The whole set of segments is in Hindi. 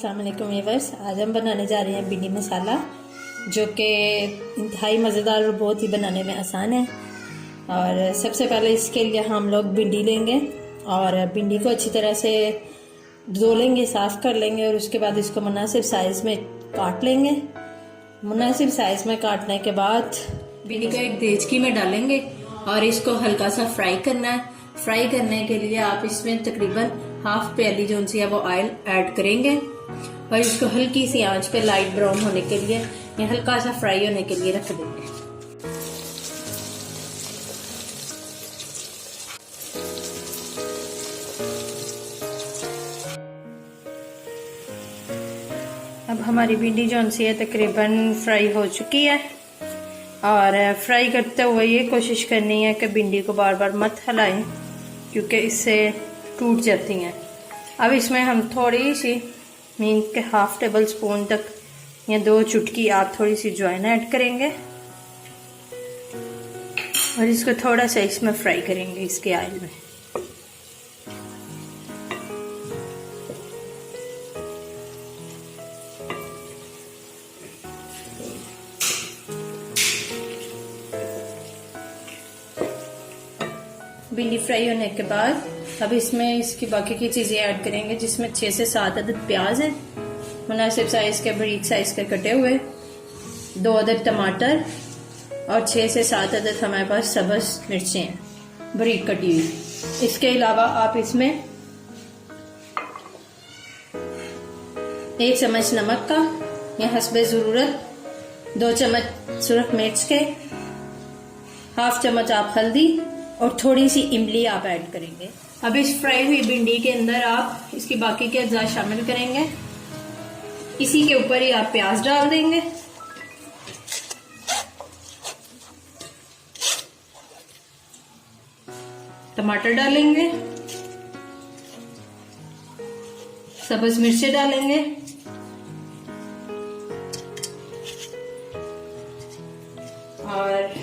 अस्सलाम वालेकुम व्यूअर्स। आज हम बनाने जा रहे हैं भिंडी मसाला, जो कि इंतहाई मज़ेदार और बहुत ही बनाने में आसान है। और सबसे पहले इसके लिए हम लोग भिंडी लेंगे और भिंडी को अच्छी तरह से धो लेंगे, साफ़ कर लेंगे और उसके बाद इसको मुनासिब साइज़ में काट लेंगे। मुनासिब साइज़ में काटने के बाद भिंडी को एक देचकी में डालेंगे और इसको हल्का सा फ्राई करना है। फ्राई करने के लिए आप इसमें तकरीबन हाफ प्याली जो सी है वो ऑयल ऐड करेंगे और इसको हल्की सी आंच पे लाइट ब्राउन होने के लिए या हल्का सा फ्राई होने के लिए रख देंगे। अब हमारी भिंडी जो सी है तकरीबन फ्राई हो चुकी है और फ्राई करते हुए ये कोशिश करनी है कि भिंडी को बार बार मत हिलाएं, क्योंकि इससे टूट जाती हैं। अब इसमें हम थोड़ी सी मीन के हाफ टेबल स्पून तक या 2 चुटकी आप थोड़ी सी अजवाइन ऐड करेंगे और इसको थोड़ा सा इसमें फ्राई करेंगे इसके ऑयल में। भिंडी फ्राई होने के बाद अब इसमें इसकी बाकी की चीज़ें ऐड करेंगे, जिसमें 6 से 7 अदद प्याज है मुनासिब साइज़ के, बारीक साइज़ के कटे हुए, 2 अदद टमाटर और 6 से 7 अदद हमारे पास सब्ज़ मिर्चें हैं बारीक कटी हुई। इसके अलावा आप इसमें 1 चम्मच नमक का या हस्बे ज़रूरत, 2 चम्मच सुरख मिर्च के, हाफ चम्मच आप हल्दी और थोड़ी सी इमली आप ऐड करेंगे। अब इस फ्राई हुई भिंडी के अंदर आप इसकी बाकी के अज्जा शामिल करेंगे। इसी के ऊपर ही आप प्याज डाल देंगे। टमाटर डालेंगे, सब्ज मिर्चें डालेंगे और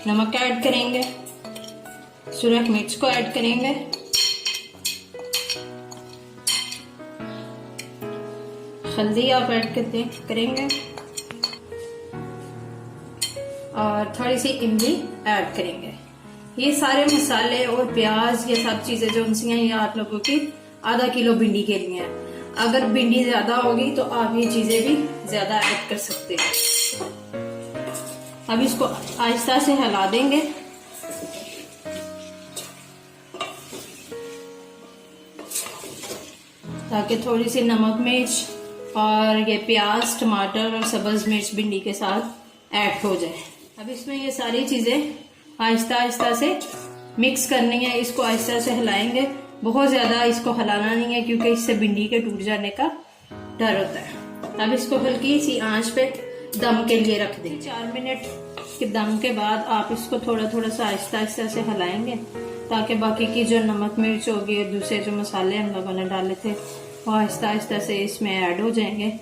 नमक ऐड करेंगे, सुरख मिर्च को ऐड करेंगे, हल्दी आप ऐड करेंगे और थोड़ी सी इमली ऐड करेंगे। ये सारे मसाले और प्याज ये सब चीजें जो उनसी हैं ये आप लोगों की आधा किलो भिंडी के लिए है। अगर भिंडी ज्यादा होगी तो आप ये चीजें भी ज्यादा ऐड कर सकते हैं। अब इसको आहिस्ता से हिला देंगे ताकि थोड़ी सी नमक मिर्च और ये प्याज टमाटर और सब्ज मिर्च भिंडी के साथ ऐड हो जाए। अब इसमें ये सारी चीजें आहिस्ता आहिस्ता से मिक्स करनी है। इसको आहिस्ता से हिलाएंगे, बहुत ज्यादा इसको हिलाना नहीं है क्योंकि इससे भिंडी के टूट जाने का डर होता है। अब इसको हल्की सी आंच पे दम के लिए रख दें। 4 मिनट के दम के बाद आप इसको थोड़ा थोड़ा सा आहिस्ता आहिस्ता से हिलाएंगे ताकि बाकी की जो नमक मिर्च होगी और दूसरे जो मसाले हम लोगों ने डाले थे वो आहिस्ता आहिस्ता से इसमें ऐड हो जाएंगे।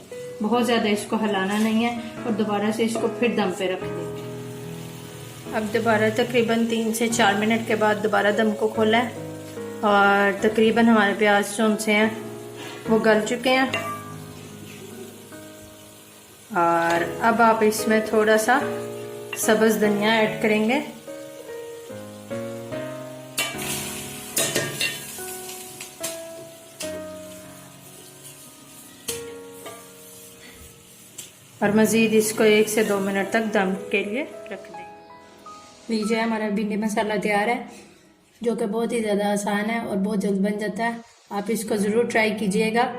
बहुत ज़्यादा इसको हिलाना नहीं है और दोबारा से इसको फिर दम पे रख देंगे। अब दोबारा तकरीबन 3 से 4 मिनट के बाद दोबारा दम को खोला है और तकरीबन हमारे प्याज जो से हैं वो गल चुके हैं। और अब आप इसमें थोड़ा सा सब्ज धनिया ऐड करेंगे और मज़ीद इसको 1 से 2 मिनट तक दम के लिए रख दें। लीजिए हमारा भिंडी मसाला तैयार है, जो कि बहुत ही ज़्यादा आसान है और बहुत जल्द बन जाता है। आप इसको ज़रूर ट्राई कीजिएगा।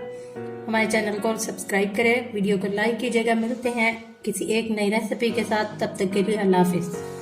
हमारे चैनल को सब्सक्राइब करें, वीडियो को लाइक कीजिएगा। मिलते हैं किसी एक नई रेसिपी के साथ, तब तक के लिए अल्लाह हाफिज़।